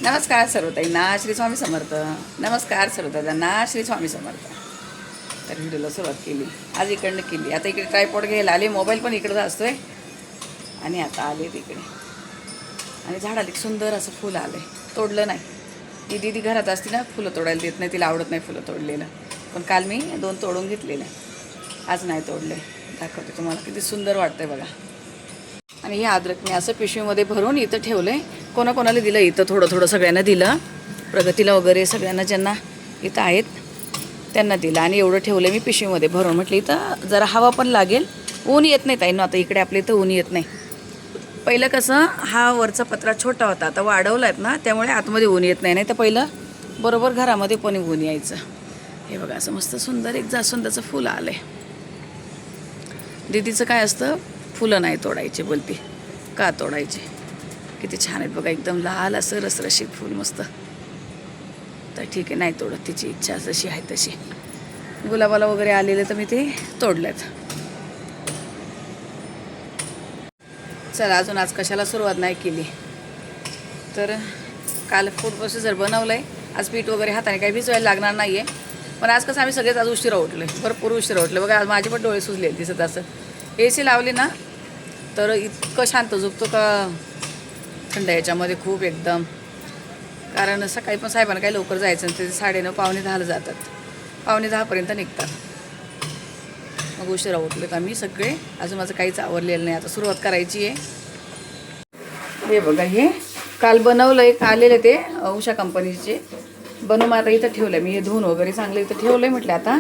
नमस्कार सर्वताईंना श्री स्वामी समर्थ. नमस्कार सर्वताईंना श्री स्वामी समर्थ. तर व्हिडिओला सुरुवात केली आज इकडनं केली. आता इकडे ट्रायपॉड घ्यायला आले, मोबाईल पण इकडं असतोय आणि आता आले तिकडे. आणि झाडाला एक सुंदर असं फुल आलं तोडलं नाही. ती दीदी घरात असती ना, फुलं तोडायला देत नाही, तिला आवडत नाही फुलं तोडलेलं. पण काल मी 2 तोडून घेतलेलं, आज नाही तोडले. दाखवते तुम्हाला किती सुंदर वाटतंय बघा. आणि हे अद्रक मी असं पिशवीमध्ये भरून इथं ठेवलं आहे. कोणाकोणाला दिलं इथं, थोडं थोडं सगळ्यांना दिलं, प्रगतीला वगैरे सगळ्यांना ज्यांना इथं आहेत त्यांना दिलं. आणि एवढं ठेवलं मी पिशवीमध्ये भरून. म्हटलं इथं जरा हवा पण लागेल, ऊन येत नाही ताईंनो. आता इकडे आपल्या इथं ऊन येत नाही. पहिलं कसं हा वरचा पत्रा छोटा होता, आता वाढवला आहेत ना, त्यामुळे आतमध्ये ऊन येत नाही. नाही तर पहिलं बरोबर घरामध्ये पण ऊन यायचं. हे बघा असं मस्त सुंदर एक जास्वंदाचं फुल आलं आहे. दीदीचं काय असतं, फुलं नाही तोडायचे बोलते. का तोडायचे? किती छान आहेत बघा, एकदम लाल असं रसरशीत फूल मस्त. तर ठीक आहे, नाही तोडत, तिची इच्छा जशी आहे तशी. गुलाबाला वगैरे आलेले तर मी ते तोडलेत. चला, अजून आज कशाला सुरुवात नाही केली. तर काल फूड प्रोसेसर बनवलं आहे. आज पीठ वगैरे हाताने काही भिजवायला लागणार नाही आहे. पण आज कसं आम्ही सगळेच आज उशिरा उठलो आहे, भरपूर उशिरा उठलो बघा. आज माझे पण डोळे सुजले दिसत असं. AC लावली ना तर इतकं शांत झोपतो का थंड याच्यामध्ये खूप एकदम. कारण सकाळी पण साहेबांना काही लवकर जायचं, ते 9:30 पावणे 10ला जातात, पावणे 10पर्यंत निघतात. मग उशिरा उठलेत आम्ही सगळे. अजून माझं काहीच आवरलेलं नाही, आता सुरुवात करायची आहे. हे बघा, हे काल बनवलं एक आलेलं ते उषा कंपनीचे बनवून आता इथं ठेवलं मी. हे धुवून वगैरे चांगलं इथं ठेवलं आहे. म्हटलं आता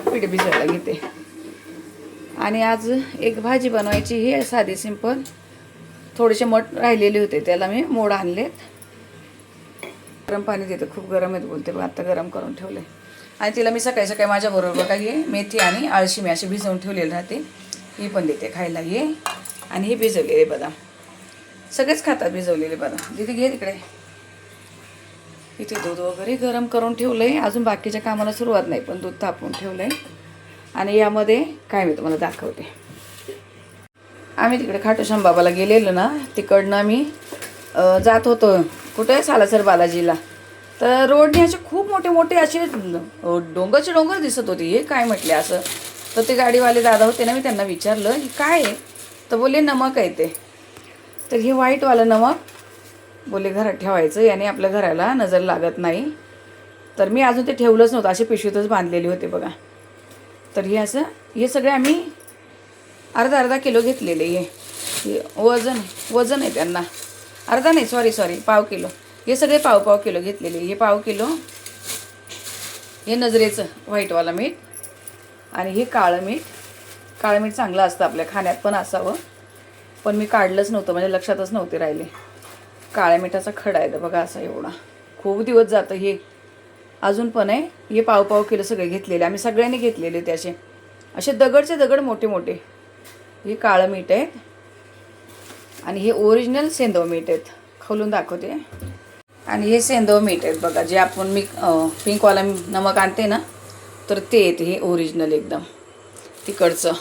पीठ भिजवायला घेते. आणि आज एक भाजी बनवायची, ही साधी सिंपल. थोडेसे मठ राहिलेले होते, त्याला मी मोड आणलेत. गरम पाणी देते, खूप गरम आहेत बोलते, पण आता गरम करून ठेवले. आणि तिला मी सकाळी सकाळी माझ्याबरोबर काही मेथी आणि आळशी मी अशी भिजवून ठेवलेली राहते, ही पण देते खायला. ये आणि हे भिजवलेले बदाम सगळेच खातात, भिजवलेले बदाम. दीदी घे तिकडे. इथे दूध वगैरे गरम करून ठेवलं आहे. अजून बाकीच्या कामाला सुरुवात नाही, पण दूध तापवून ठेवलं आहे. आणि यामध्ये काय मी तुम्हाला दाखवते. आम्ही तिकडे खाटूश्याम बाबाला गेलेलो ना, तिकडनं आम्ही जात होतो कुठे सालासर बालाजीला. तर रोडने असे खूप मोठे मोठे असे डोंगरचे डोंगर दिसत होते. हे काय म्हटले असं. तर ते गाडीवाले दादा होते ना, मी त्यांना विचारलं हे काय आहे. तर बोलले नमक आहे ते. तर हे व्हाईटवालं नमक बोलले घरात ठेवायचं, याने आपल्या घराला नजर लागत नाही. तर मी अजून ते ठेवलंच नव्हतं, असे पिशवीतच बांधलेले होते बघा. तर हे असं हे सगळे आम्ही अर्धा किलो घेतलेले. हे वजन आहे त्यांना. अर्धा नाही, सॉरी पाव किलो. हे सगळे पाव किलो घेतलेले. हे पाव किलो हे नजरेचं व्हाईटवाला मीठ. आणि हे काळं मीठ. काळं मीठ चांगलं असतं, आपल्या खाण्यात पण असावं, पण मी काढलंच नव्हतं, म्हणजे लक्षातच नव्हते राहिले. काळ्या मिठाचा खडा आहे बघा असा एवढा, खूप दिवस जातं हे. अजून पण आहे. हे पाव किलो सगळे घेतलेले, आम्ही सगळ्यांनी घेतलेले ते असे दगडचे दगड मोठे मोठे. हे काळं मीठ आहेत आणि हे ओरिजिनल सेंदव मीठ आहेत. खोलून दाखवते. आणि हे सेंदव मीठ आहेत बघा, जे आपण मी पिंकवाला नमक आणते ना, तर ते येते हे ओरिजिनल एकदम तिकडचं.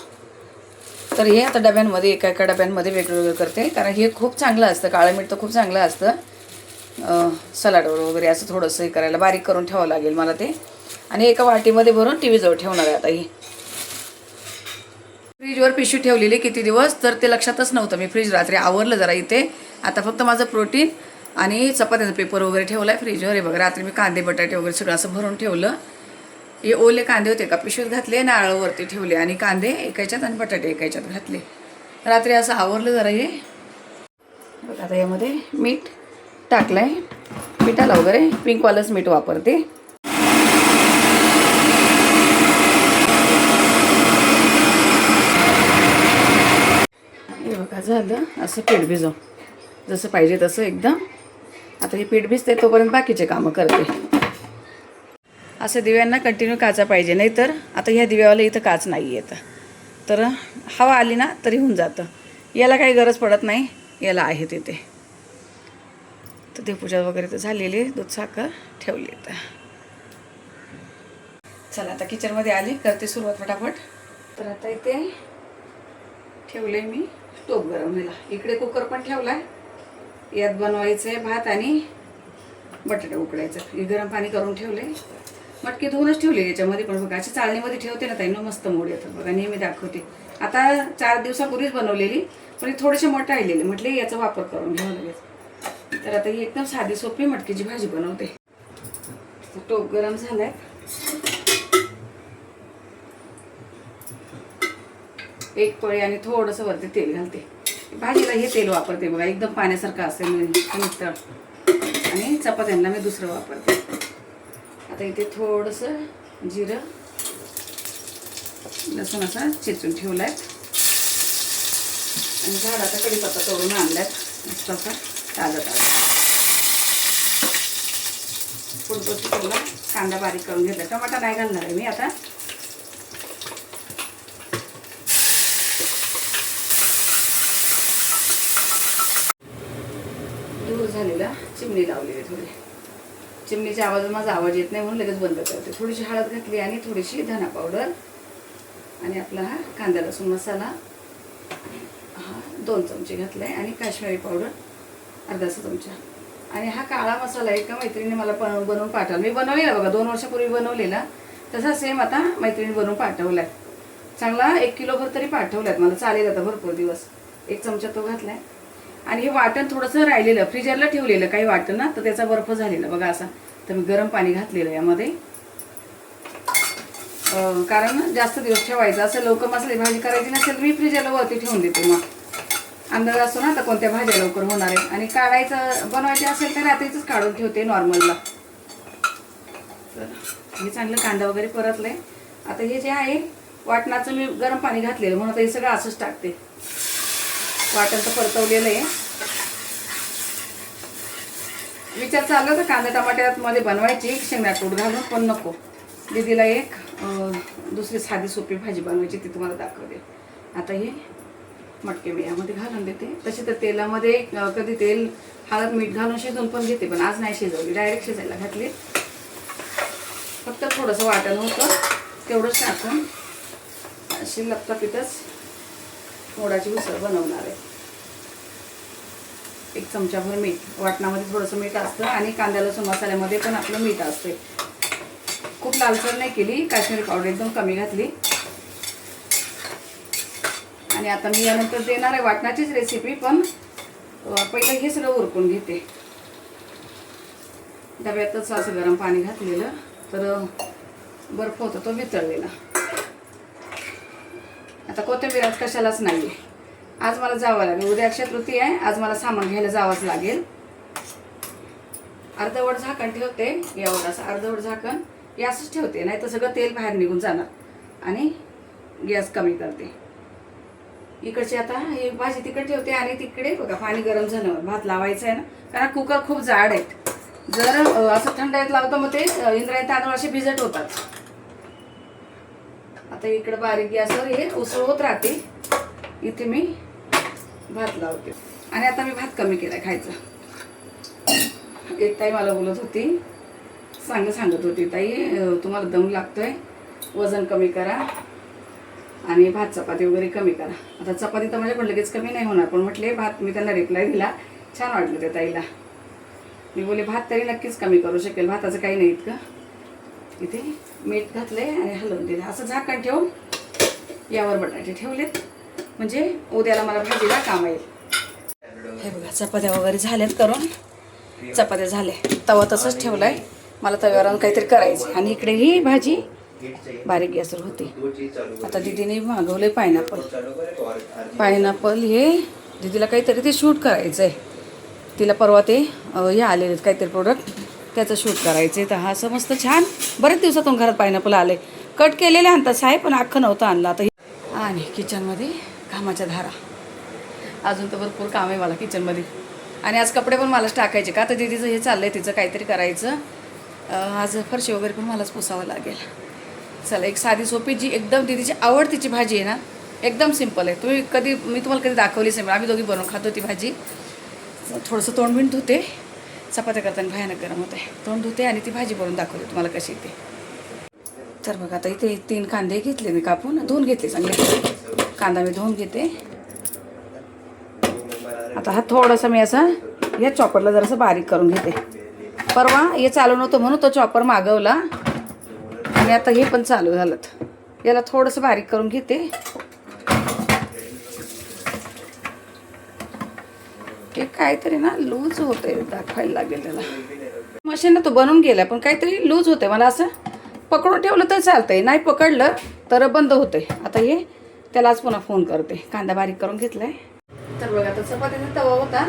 तर हे आता डब्यांमध्ये एका डब्यांमध्ये वेगवेगळं करते, कारण हे खूप चांगलं असतं. काळं मीठ तर खूप चांगलं असतं सलाडवर वगैरे असं थोडंसं हे करायला. बारीक करून ठेवावं लागेल मला ते. आणि एका वाटीमध्ये भरून TV जवळ ठेवणार आहे आता. ही फ्रीजवर पिशवी ठेवलेली किती दिवस, तर ते लक्षातच नव्हतं. मी फ्रीज रात्री आवरलं जरा इथे. आता फक्त माझं प्रोटीन आणि चपात्याचा पेपर वगैरे ठेवला आहे फ्रीजवर. हे बघा, रात्री मी कांदे बटाटे वगैरे सगळं असं भरून ठेवलं. हे ओले कांदे होते का पिशवीत घातले, नारळवरती ठेवले आणि कांदे एकाच्यात आणि बटाटे एकाच्यात घातले. रात्री असं आवरलं जरा. हे बघा, आता यामध्ये मीठ टाकलं आहे. मिठाला वगैरे पिंकवालंच मीठ वापरते. हे बघा, झालं असं पीठ भिजव, जसं पाहिजे तसं एकदम. आता हे पीठ भिजते तोपर्यंत बाकीचे कामं करते. असं दिव्यांना कंटिन्यू काचा पाहिजे, नाही तर आता ह्या दिव्यावाला इथं काच नाही येतं, तर हवा आली ना तरी होऊन जातं. याला काही गरज पडत नाही, याला आहे तिथे. तर देवपूजा वगैरे तर झालेली, दूध साखर ठेवली. तर चला आता किचनमध्ये आली, करते सुरुवात फटाफट. तर आता इथे ठेवले मी स्टोव गरम व्हायला. इकडे कुकर पण ठेवला आहे, यात बनवायचं आहे भात आणि बटाटे उकडायचं. हे गरम पाणी करून ठेवले, मटकी धुवूनच ठेवले याच्यामध्ये. पण बघा अशी चाळणीमध्ये ठेवते ना ताई, मस्त मोड येतात बघा. नेहमी दाखवते. आता 4 दिवसापूर्वीच बनवलेली, पण थोडेसे मोठे राहिलेले, म्हटले याचा वापर करून घ्यावं लगेच. तर आता ही एकदम साधी सोपी मटकीची भाजी बनवते. टोप गरम झालाय. एक पळी आणि थोडंसं वरती तेल घालते. भाजीला हे तेल वापरते बघा, एकदम पाण्यासारखं असते नितळ. आणि चपात्यांना मी दुसरं वापरते. आता इथे थोडंसं जिरं लसूण असा चिचून ठेवलाय आणि झाडाचा कढीपत्ता तोडून आणलाय मस्त असा ताजा. फुलकोशी ठेवला. कांदा बारीक करून घेतला. टमाटा नाही घालणार आहे मी आता. दूर झालेला चिमणी लावलेली थोडी. चिमणीच्या आवाजात माझा आवाज येत नाही म्हणून लगेच बंद करते. थोडीशी हळद घातली आणि थोडीशी धना पावडर आणि आपला हा कांदा लसूण मसाला हा 2 चमचे घातलाय आणि काश्मीरी पावडर अर्धासा चमचा. आणि हा काळा मसाला एका मैत्रिणीने मला बनवून पाठवला. मी बनवलेला बघा 2 वर्षापूर्वी बनवलेला, तसा सेम आता मैत्रिणी बनवून पाठवलाय. चांगला 1 किलोभर तरी पाठवलाय मला, चालेल आता भरपूर दिवस. 1 चमचा तो घातलाय. आणि हे वाटण थोडंसं राहिलेलं फ्रीजरला ठेवलेलं काही वाटण ना, तर त्याचा बर्फ झालेला बघा असा. तर मी गरम पाणी घातलेलं यामध्ये, कारण जास्त दिवस ठेवायचं असं. लवकर मसाले भाजी करायची नसेल मी फ्रीजरला वरती ठेवून देते. मग अंदाज असतो ना आता कोणत्या भाज्या लवकर होणार आहे. आणि काढायचं बनवायचे असेल तर रात्रीच काढून ठेवते नॉर्मलला. तर हे चांगलं कांदा वगैरे परतलंय. आता हे जे आहे वाटणाचं मी गरम पाणी घातलेलं म्हणून आता हे सगळं असंच टाकते. वाटण तर परतवलेलं आहे. विचार चालला होता कांदा टमाट्यात मध्ये बनवायची शेंगदाणा कूट घालून, पण नको. दीदीला एक दुसरी साधी सोपी भाजी बनवायची, ती तुम्हाला दाखवते. आता हे मटके मी यामध्ये घालून देते. तशी तर तेलामध्ये कधी तेल हळद मीठ घालून शिजवून पण घेते, पण आज नाही शिजवली, डायरेक्ट शिजायला घातली. फक्त थोडंसं वाटण होतं तेवढंच टाकून अशी लपटापीतच मोडाची उसळ बनवणार आहे. 1 चमचाभर मीठ. वाटणामध्ये थोडंसं मीठ असतं आणि कांदा लसूण मसाल्यामध्ये पण आपलं मीठ असते. खूप लालसर नाही केली. काश्मीरी पावडर एकदम कमी घातली. आणि आता मी यानंतर देणार आहे वाटणाचीच रेसिपी, पण पहिलं हे सगळं उरकून घेते. डब्यातच असं गरम पाणी घातलेलं, तर बर्फ होता तो वितळलेला. आता कोथिंबीर आज कशालाच नाही आहे. आज मला जावं लागेल, उद्या अक्षय तृतीया आहे. आज मला सामान घ्यायला जावंच लागेल. अर्धवट झाकण ठेवते, एवढं असं अर्धवट झाकण गॅसच ठेवते, नाही तर सगळं तेल बाहेर निघून जाणार. आणि गॅस कमी करते. इकडची आता ही भाजी तिकडे ठेवते आणि तिकडे बघा पाणी गरम झालं, भात लावायचं आहे ना, कारण कुकर खूप जाड आहेत. जर असं थंडाईत लावतं मग ते इंद्रायणी तांदूळ असे भिजट होतात. आता इकडे बारीक गॅसवर हे उसळ होत राहते. इथे मी भात लावते. आणि आता मी भात कमी केलाय खायचा. एक ताई मला बोलत होती, सांगत होती, ताई तुम्हाला दम लागतोय, वजन कमी करा आणि भात चपाती वगैरे कमी करा. आता चपाती तर माझ्याकडे लगेच कमी नाही होणार, पण म्हटले भात, मी त्यांना रिप्लाय दिला. छान वाटलं ते ताईला. मी बोले भात तरी नक्कीच कमी करू शकेल, भाताचं काही नाही इतकं. इथे मीठ घातले आणि हलवून दिले. असं झाकण ठेवून यावर बटाटे ठेवलेत, म्हणजे उद्याला मला भाजीला काम येईल. हे बघा चपात्या वगैरे झाल्यात करून. चपात्या झाले, तवा तसंच ठेवलाय. मला तव्यावर काहीतरी करायचं. आणि इकडे ही भाजी बारीक गॅसवर होती. आता दीदीने मागवले पायनॅपल. हे दीदीला काहीतरी ते शूट करायचं आहे. तिला परवा ते हे आलेले आहेत काहीतरी प्रोडक्ट, त्याचं शूट करायचं आहे. तर हा असं मस्त छान बरेच दिवसातून घरात पायनॅपल आले. कट केलेले आणतात आहे, पण अख्खं नव्हतं आणलं. आता आणि किचनमध्ये कामाच्या धारा. अजून तर भरपूर काम आहे मला किचनमध्ये. आणि आज कपडे पण मलाच टाकायचे, का तर दीदीचं हे चाललं आहे, तिचं काहीतरी करायचं. आज फरशी वगैरे पण मलाच पुसावं लागेल. चला, एक साधी सोपी जी एकदम दीदीची आवडतीची भाजी आहे ना, एकदम सिंपल आहे. मी तुम्हाला कधी दाखवलीच नाही. आम्ही दोघी बनवून खातो ती भाजी. थोडंसं तोंड बिंड धुते, चपात्या करताना भयानक गरम होते. तोंड धुते आणि ती भाजी बनवून दाखवते तुम्हाला कशी येते. तर बघा आता इथे 3 कांदे घेतले मी, कापून धुवून घेतले चांगले. कांदा मी धुवून घेते. आता हा थोडासा मी असा या चॉपरला जरासं बारीक करून घेते. परवा हे चालू नव्हतं म्हणून तो चॉपर मागवला आणि आता हे पण चालू झालं. याला थोडंसं बारीक करून घेते. हे काहीतरी ना लूज होतंय, दाखवायला लागेल त्याला. मशीनला तो बनवून गेला पण काहीतरी लूज होतंय. मला असं पकडून ठेवलं तर चालतंय, नाही पकडलं तर बंद होतंय. आता हे त्यालाच पुन्हा फोन करते. कांदा बारीक करून घेतलाय. तर बघा आता चपातीचा तवा होता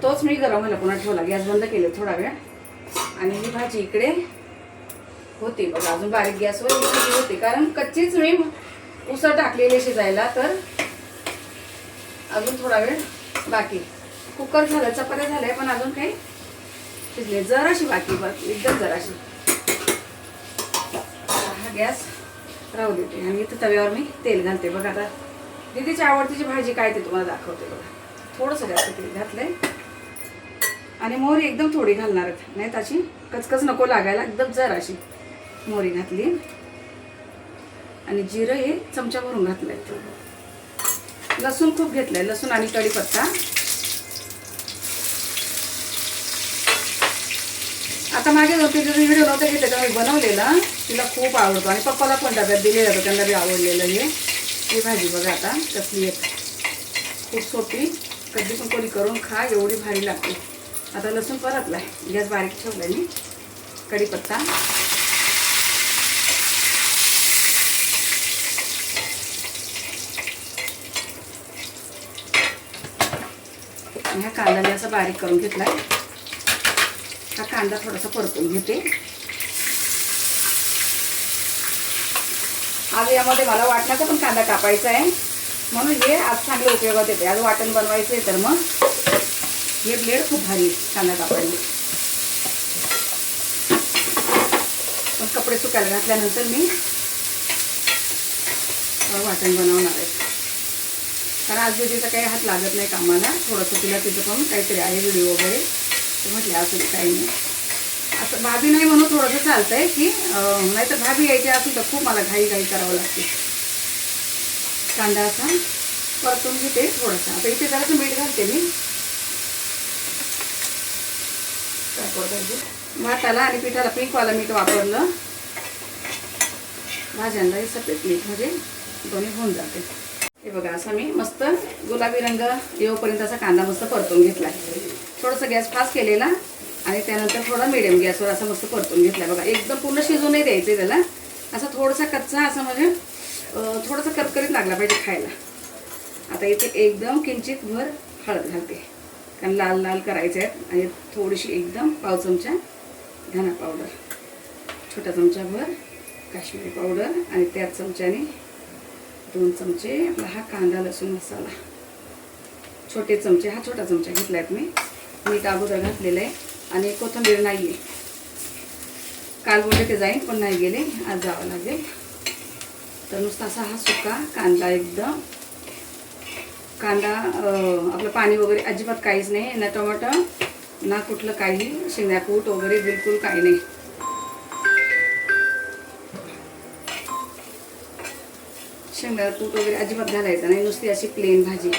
तोच मी गरम व्हायला पुन्हा ठेवला. गॅस बंद केले थोडा वेळ. आणि ही भाजी इकडे होती बघा, अजून बारीक गॅसवर होती कारण कच्चीच मी उसळ टाकलेली शिजायला. तर अजून थोडा वेळ बाकी. कुकर झालं, चपात्या झाल्या पण अजून काही शिजले, जराशी बाकी एकदम जराशी. हा गॅस राहू देते आणि इथं तव्यावर मी तेल घालते. बघा आता दीदीची आवडतीची भाजी काय ते तुम्हाला दाखवते. बघा थोडंसं जास्त तेल घातलंय आणि मोहरी एकदम थोडी घालणार आहेत, नाही त्याची कचकच नको लागायला. एकदम जराशी मोहरी घातली आणि जिरं हे चमचा भरून घातलंय. लसूण खूप घेतलंय, लसूण आणि कढीपत्ता. आता मागे तिथे व्हिडिओ नव्हते घेतले तेव्हा मी बनवलेला, तिला खूप आवडतो आणि पप्पाला पण डब्यात दिलेला होतं, त्यांना बी आवडलेलं. ही भाजी बघा आता कसली आहे, खूप सोपी, कधी पण कोणी करून खा, एवढी भारी लागते. आता लसूण परतलाय, गॅस बारीक ठेवलाय मी. कढीपत्ता, आणि हा कांदा मी असा बारीक करून घेतलाय. हा कांदा थोडासा परतून घेते. आज यामध्ये मला वाटण्याचा पण कांदा कापायचा आहे म्हणून हे आज चांगलं उपयोगात येते. आज वाटण बनवायचं आहे तर मग हे ब्लेड खूप भारी कांदा कापायला. पण कपडे सुकायला घातल्यानंतर मी वाटण बनवणार आहे कारण आज दीदीचा काही हात लागत नाही कामाला. थोडंसं तिला तिथं पण काहीतरी आहे व्हिडिओ वगैरे, तर म्हटलं असं काही नाही. असं भाभी नाही म्हणून थोडंसं चालतंय की नाहीतर भाभी यायची असेल तर खूप मला घाई करावं लागते. कांदा असा परतून घेते थोडासा. आता इथे जरासं मीठ घालते मी भाताला आणि पिठाला. पिंकवाला मीठ वापरलं, भाज्यांना हे सफेद मीठ म्हणजे दोन्ही होऊन जाते. हे बघा असा मी मस्त गुलाबी रंग येऊपर्यंत असा कांदा मस्त परतून घेतलाय. थोडंसं गॅस फास्ट केलेला आणि त्यानंतर थोडा मिडियम गॅसवर असं मस्त परतून घेतलाय. बघा एकदम पूर्ण शिजून नाही द्यायचं त्याला, असं थोडासा कच्चा असं म्हणजे थोडासा करकरीत लागला पाहिजे खायला. आता इथे एकदम किंचित भर हळद घालते कारण लाल लाल करायचे आहेत. आणि थोडीशी एकदम पाव चमचा धना पावडर, छोटा चमचा भर काश्मीरी पावडर आणि त्याच चमच्याने 2 चमचे आपला हा कांदा लसूण मसाला, छोटे चमचे, हा छोटा चमचा घेतला आहे मी. मीठ अगोदर घातलेलं आहे आणि कोथिंबीर नाही आहे. काल बोलले ते जाईन पण नाही गेले, आज जावं लागेल. तर नुसता असा हा सुका कांदा, एकदम कांदा आपलं पाणी वगैरे अजिबात काहीच नाही ना, टोमॅटो ना कुठलं काही शेंगाकूट वगैरे बिलकुल काही नाही. शेंगाकूट वगैरे अजिबात घालायचं नाही, नुसती अशी प्लेन भाजी.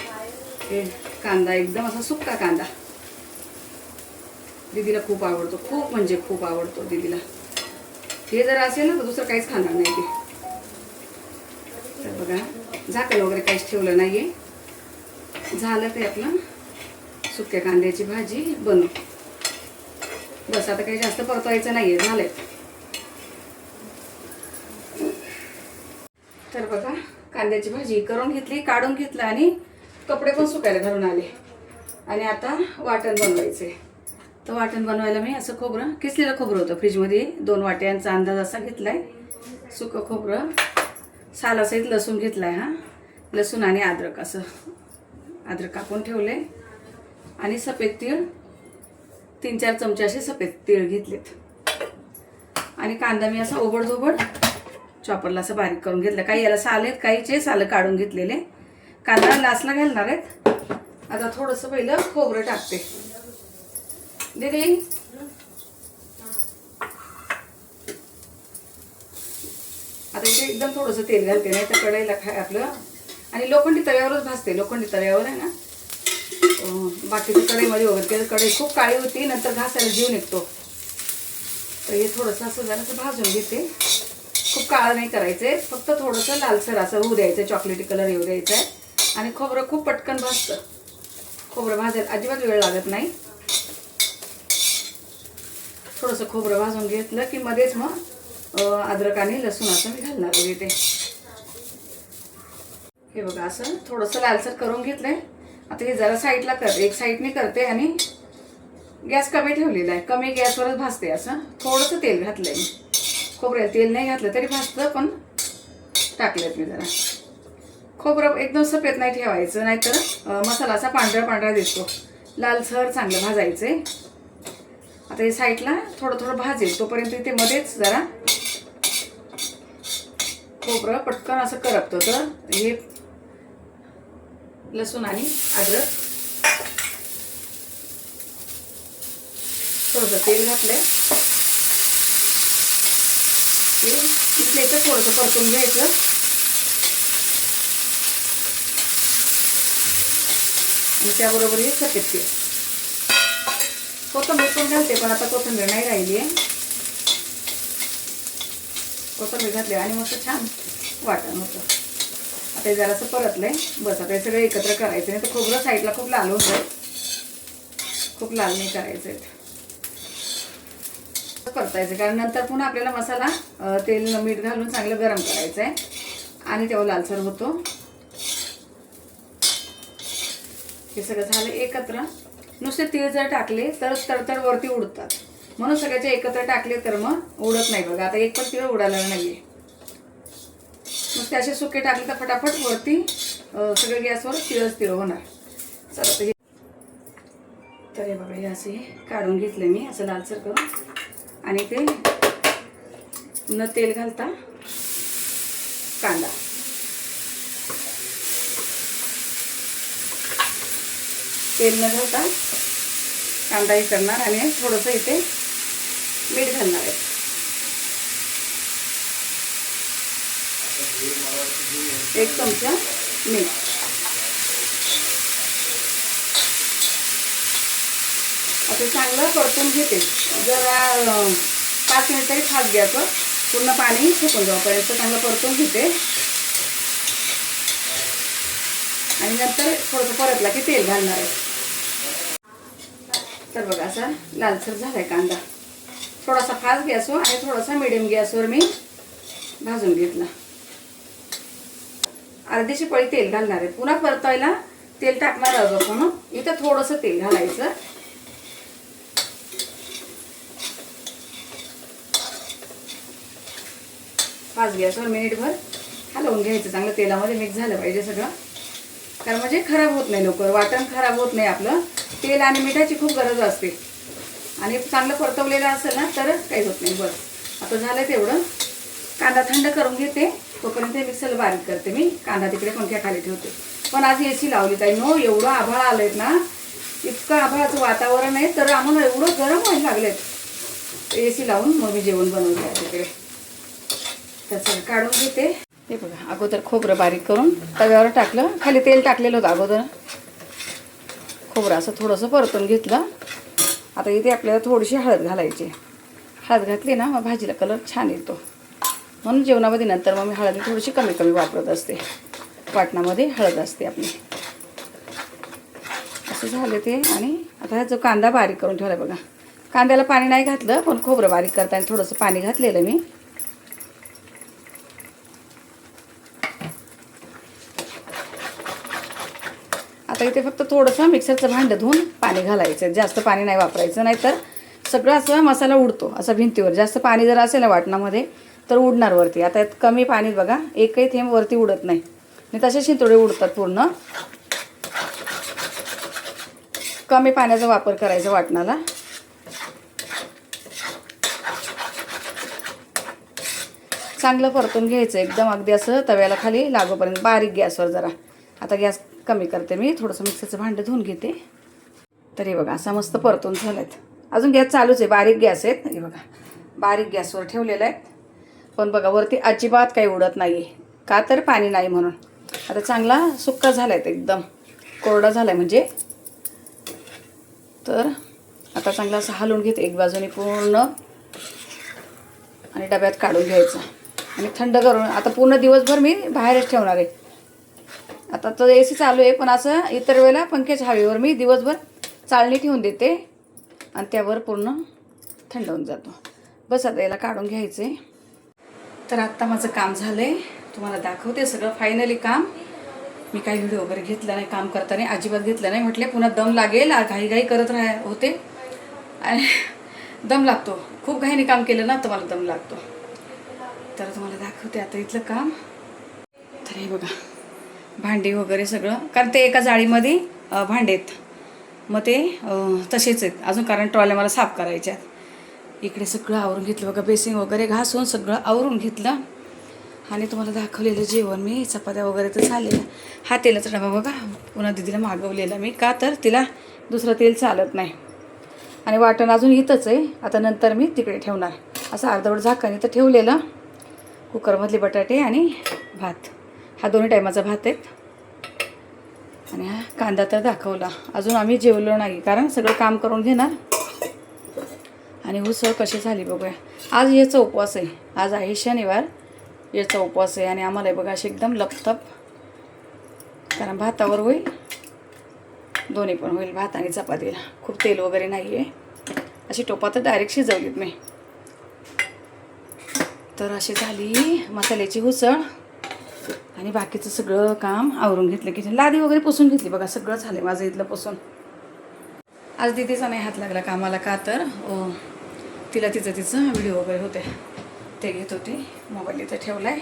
हे कांदा एकदम असा सुक्का कांदा दीदीला खूप आवडतो, खूप म्हणजे खूप आवडतो दीदीला. हे जर असेल ना तर दुसरं काहीच खाणार नाही ते. तर बघा झाकण वगैरे काहीच ठेवलं नाहीये. झालं ते आपलं सुक्या कांद्याची भाजी बनव. बस आता काही जास्त परतवायचं नाहीये, झालंय. तर बघा कांद्याची भाजी करून घेतली, काढून घेतलं आणि कपडे पण सुकायला घालून आले. आणि आता वाटण बनवायचे. तर वाटण बनवायला मी असं खोबरं, किसलेलं खोबरं होतं फ्रीजमध्ये, 2 वाट्यांचा अंदाज असा घेतलाय. सुकं खोबरं, सालासहित लसूण घेतलाय. हा लसूण आणि अद्रक, असं अद्रक कापून ठेवले. आणि सफेद तीळ 3-4 चमचे असे सफेद तीळ घेतलेत. आणि कांदा मी असा ओबडधोबड चॉपरला असं बारीक करून घेतलं. काही याला साल आहेत, काहीचे सालं काढून घेतलेले. कांदा लासला घालणार आहेत. आता थोडंसं पहिलं खोबरं टाकते. दीदी आता इथे एकदम थोडंसं तेल घालते, नाही तर कढईला आपलं. आणि लोखंडी तव्यावरच भाजते, लोखंडी तव्यावर आहे ना बाकीच्या कढईमध्ये वगैरे केलं. कढई खूप काळी होती, नंतर घासायला जीव निघतो. तर हे थोडंसं असं जरासं भाजून घेते. खूप काळं नाही करायचं आहे, फक्त थोडंसं लालसर असं होऊ द्यायचं, चॉकलेटी कलर येऊ द्यायचा आहे. आणि खोबरं खूप पटकन भाजतं. खोबरं भाजायला अजिबात वेळ लागत नाही. थोडंसं खोबरं भाजून घेतलं की मध्येच मग अद्रक आणि लसूण असं मी घालणार आहे. हे बघा असं थोडंसं लालसर करून घेतलंय. आता हे जरा साईडला करते, एक साईडने करते आणि गॅस कमी ठेवलेला आहे. कमी गॅसवरच भाजते. असं थोडंसं तेल घातलंय मी. खोबऱ्याला तेल नाही घातलं तरी भाजतं, पण टाकलेत मी जरा. खोबरं एकदम सफेद नाही ठेवायचं, नाहीतर मसाला असा पांढरा पांढरा दिसतो. लालसर चांगलं भाजायचं आहे. आता हे साईडला थोडं थोडं भाजेल तोपर्यंत इथे मध्येच जरा खोबरं पटकन असं करपतं. तर हे लसूण आणि अद्रक थोडंसं तेल घातलंय. इथलं इथं थोडंसं परतून घ्यायचं. आणि त्याबरोबर हे सफेद तेल. कोथिंबीर पण घालते, पण आता कोथिंबीर नाही राहिली आहे. कोथिंबीर घातली आणि मस्त छान वाटण होतं. आता हे जरासं परतलंय. बस आता हे सगळं एकत्र करायचं. नाही तर खोबरं साईडला खूप लाल होत जाईल. खूप लाल नाही करायचं. परतायचं, कारण नंतर पुन्हा आपल्याला मसाला तेल मीठ घालून चांगलं गरम करायचं आहे आणि तेव्हा लालसर होतो. हे सगळं झालं एकत्र. नुसते तीळ जर टाकले तर तडतड वरती उडतात, म्हणून सगळ्याचे एकत्र टाकले तर मग उडत नाही. बघा आता एक पण तीळ उडालेला नाहीये. नुसते असे सुके टाकले तर फटाफट वरती सगळं गॅसवर तिळच तिळ होणार. चला तर हे बघा, हे असे काढून घेतले मी असं लालसर करून. आणि ते न तेल घालता कांदा, तेल न घालता कांदाही करणार आणि थोडंसं इथे मीठ घालणार आहे. एक चमचा मीठ. असं चांगलं परतून घेते. जरा 5 मिनिट तरी फास्ट गॅसवर पूर्ण पाणी सुकून जाऊपर्यंत चांगलं परतून घेते. आणि नंतर थोडंसं परतला की तेल घालणार आहे. तर बघा असा लालसर झालाय कांदा. थोडासा फास्ट गॅसवर आणि थोडासा मिडियम गॅसवर मी भाजून घेतला. अर्धीशी पळी तेल घालणार आहे. पुन्हा परतायला तेल टाकणार आहोत आपण. इथं थोडंसं तेल घालायचं. फास्ट गॅसवर मिनिटभर हलवून घ्यायचं. चांगलं तेलामध्ये मिक्स झालं पाहिजे सगळं, कारण म्हणजे खराब होत नाही लवकर. वाटण खराब होत नाही आपलं. तेल आणि मिठाची खूप गरज असते. आणि चांगलं परतवलेलं असेल ना तर काही होत नाही. बस आता झालं तेवढं. कांदा थंड करून घेते. तोपर्यंत मिक्सरला बारीक करते मी. कांदा तिकडे पंख्याखाली ठेवते. पण आज एसी लावली ताई. नो एवढं आभाळ आलंय ना, इतकं आभाळाचं वातावरण आहे. तर आम्हाला एवढं गरम व्हायला लागलेत. एसी लावून मग मी जेवण बनवते तिकडे. त्याचं काढून घेते. हे बघा, अगोदर खोबरं बारीक करून तव्यावर टाकलं. खाली तेल टाकलेलं होतं अगोदर. खोबरं असं थोडंसं परतून घेतलं. आता इथे आपल्याला थोडीशी हळद घालायची. हळद घातली ना मग भाजीला कलर छान येतो. म्हणून जेवणामध्ये नंतर मग मी हळद थोडीशी कमी कमी वापरत असते. वाटणामध्ये हळद असते आपली. असं झालं ते. आणि आता हा जो कांदा बारीक करून ठेवला बघा, कांद्याला पाणी नाही घातलं, पण खोबरं बारीक करताना थोडंसं पाणी घातलेलं मी. आता इथे फक्त थोडंसं मिक्सरचं भांडं धुवून पाणी घालायचं. जास्त पाणी नाही वापरायचं, नाहीतर सगळं असं मसाला उडतो असा भिंतीवर. जास्त पाणी जर असेल ना वाटणामध्ये तर उडणार वरती. आता यात कमी पाणी बघा, एकही थेंब वरती उडत नाही. आणि तसे शिंतोडे उडतात पूर्ण. कमी पाण्याचा वापर करायचा वाटणाला. चांगलं परतून घ्यायचं एकदम, अगदी असं तव्याला खाली लागोपर्यंत बारीक गॅसवर जरा. आता गॅस कमी करते मी. थोडंसं मिक्सरचं भांडं धुवून घेते. तर हे बघा असा मस्त परतून झालेत. अजून गॅस चालूच आहे, बारीक गॅस आहेत. हे बघा बारीक गॅसवर ठेवलेलं आहे. पण बघा वरती अजिबात काही उडत नाही. का तर पाणी नाही म्हणून. आता चांगला सुक्का झाला आहे एकदम. कोरडा झाला आहे म्हणजे. तर आता चांगलं असं हलवून घेते एक बाजूने पूर्ण आणि डब्यात काढून घ्यायचं आणि थंड करून आता पूर्ण दिवसभर मी बाहेरच ठेवणार आहे. आता तर AC चालू आहे, पण असं इतर वेळेला पंख्याच्या हवेवर मी दिवसभर चाळणी ठेवून देते आणि त्यावर पूर्ण थंड होऊन जातो. बस आता याला काढून घ्यायचं आहे. तर आत्ता माझं काम झालं आहे, तुम्हाला दाखवते सगळं फायनली काम. मी काही व्हिडिओ वगैरे घेतला नाही काम करताना, अजिबात घेतलं नाही. म्हटले पुन्हा दम लागेल, घाई करत होते आणि दम लागतो. खूप घाईने काम केलं ना तर मला दम लागतो. तर तुम्हाला दाखवते आता इथलं काम. तर हे बघा भांडी वगैरे सगळं, कारण ते एका जाळीमध्ये भांडे आहेत, मग ते तसेच आहेत अजून, कारण ट्रॉल्या मला साफ करायच्या. इकडे सगळं आवरून घेतलं बघा, बेसिंग वगैरे घासून सगळं आवरून घेतलं. आणि तुम्हाला दाखवलेलं जेवण मी, चपात्या वगैरे तर झालेलं. हा तेलाचा डबा बघा पुन्हा दीदीला मागवलेला मी, का तर तिला दुसरं तेल चालत नाही. आणि वाटण अजून इथंच आहे, आता नंतर मी तिकडे ठेवणार. असं अर्धवट झाकण इथं ठेवलेलं. कुकरमधले बटाटे आणि भात, हा दोन्ही टायमाचा भात आहेत. आणि हा कांदा तर दाखवला. अजून आम्ही जेवलो नाही, कारण सगळं काम करून घेणार. आणि उसळ कशी झाली बघूया. आज याचा उपवास आहे, आज आहे शनिवार, याचा उपवास आहे. आणि आम्हाला बघा अशी एकदम लपतप, कारण भातावर होईल, दोन्ही पण होईल, भात आणि चपातीला. खूप तेल वगैरे नाही आहे. अशी टोपात डायरेक्ट शिजवलीत मी. तर अशी झाली मसाल्याची उसळ. आणि बाकीचं सगळं काम आवरून घेतलं, की लादी वगैरे पुसून घेतली बघा, सगळं झालं माझं इथलं पुसून. आज दीदीचा नाही हात लागला कामाला, का तर तिला तिचं व्हिडिओ वगैरे होते ते घेत होती. मोबाईल इथं ठेवला आहे,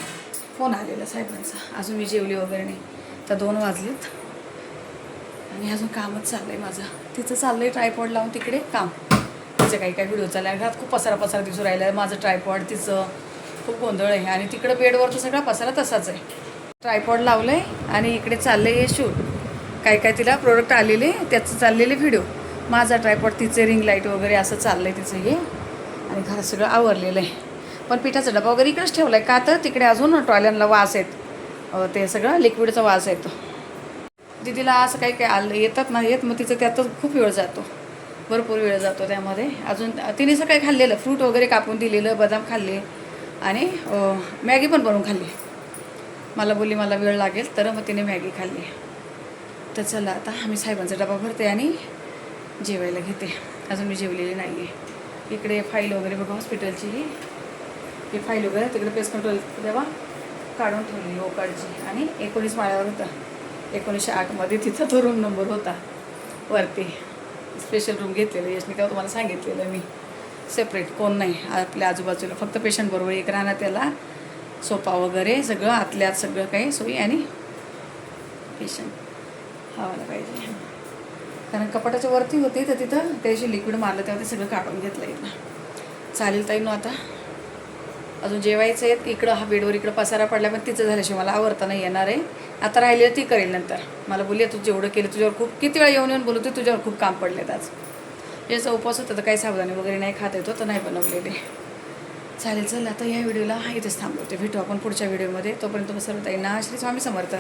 फोन आलेला साहेबांचा. अजून मी जेवली वगैरे नाही, तर 2 वाजलेत आणि अजून कामच चाललं आहे माझं. तिचं चाललं आहे ट्रायपॉड लावून तिकडे काम. तिचं काही व्हिडिओ चालला आहे, घरात खूप पसारा दिसून राहिला आहे. माझं ट्रायपॉड, तिचं खूप गोंधळ आहे. आणि तिकडं बेडवर तर सगळा पसारा तसाच आहे. ट्रायपॉड लावलं आहे आणि इकडे चाललं आहे हे शूट. काय तिला प्रोडक्ट आलेले, त्याचं चाललेले व्हिडिओ. माझा ट्रायपॉड, तिचे रिंग लाईट वगैरे असं चाललं आहे तिचं हे. आणि घरात सगळं आवरलेलं आहे. पण पिठाचा डबा वगैरे इकडेच ठेवला आहे, का तर तिकडे अजून टॉयलेटला वास आहेत, ते सगळं लिक्विडचा वास येतो. दीदीला असं काही आलं येतात ना येत, मग तिचं त्यातच खूप वेळ जातो, भरपूर वेळ जातो त्यामध्ये. अजून तिने सकाळी खाल्लेलं फ्रूट वगैरे कापून दिलेलं, बदाम खाल्ले आणि मॅगी पण बनवून खाल्ली. मला बोलली मला वेळ लागेल, तर मग तिने मॅगी खाल्ली. तर चला आता आम्ही साहेबांचा डबा भरते आणि जेवायला घेते. अजून मी जेवलेली नाही आहे. इकडे फाईल वगैरे बघा हॉस्पिटलची, ही फाईल वगैरे तिकडे पेस्ट कंट्रोल तेव्हा काढून ठेवली ओकाडची. आणि 19 माळ्यावर होता, 1908मध्ये तिथं तो रूम नंबर होता वरती. स्पेशल रूम घेतलेलं यशने, तेव्हा तुम्हाला सांगितलेलं मी. सेपरेट कोण नाही आपल्या आजूबाजूला, फक्त पेशंटबरोबर एक राहणार, त्याला सोफा वगैरे सगळं आतल्यात सगळं काही सोयी. आणि पेशंट हवाला पाहिजे, कारण कपाटाच्या वरती होती, तर तिथं त्याशी लिक्विड मारलं तेव्हा ते सगळं काढून घेतलं इथं. चालेल ताई, आता अजून जेवायचं आहे. इकडं हा बेडवर इकडं पसारा पडला, पण तिचं झाल्याशिवाय मला आवरता नाही येणार आहे. आता राहिली ती करेल नंतर. मला बोलली तू जेवढं केलं तुझ्यावर खूप, किती वेळा येऊन बोलवते, तुझ्यावर खूप काम पडलेत आज. याचा उपवास होता तर काही साबुदाणे वगैरे नाही खात येतो, तर नाही बनवलेले. चालेल आता या व्हिडिओला इथेच थांबवते. भेटू आपण पुढच्या व्हिडिओमध्ये. तोपर्यंत सर्व ताईंना श्री स्वामी समर्थ.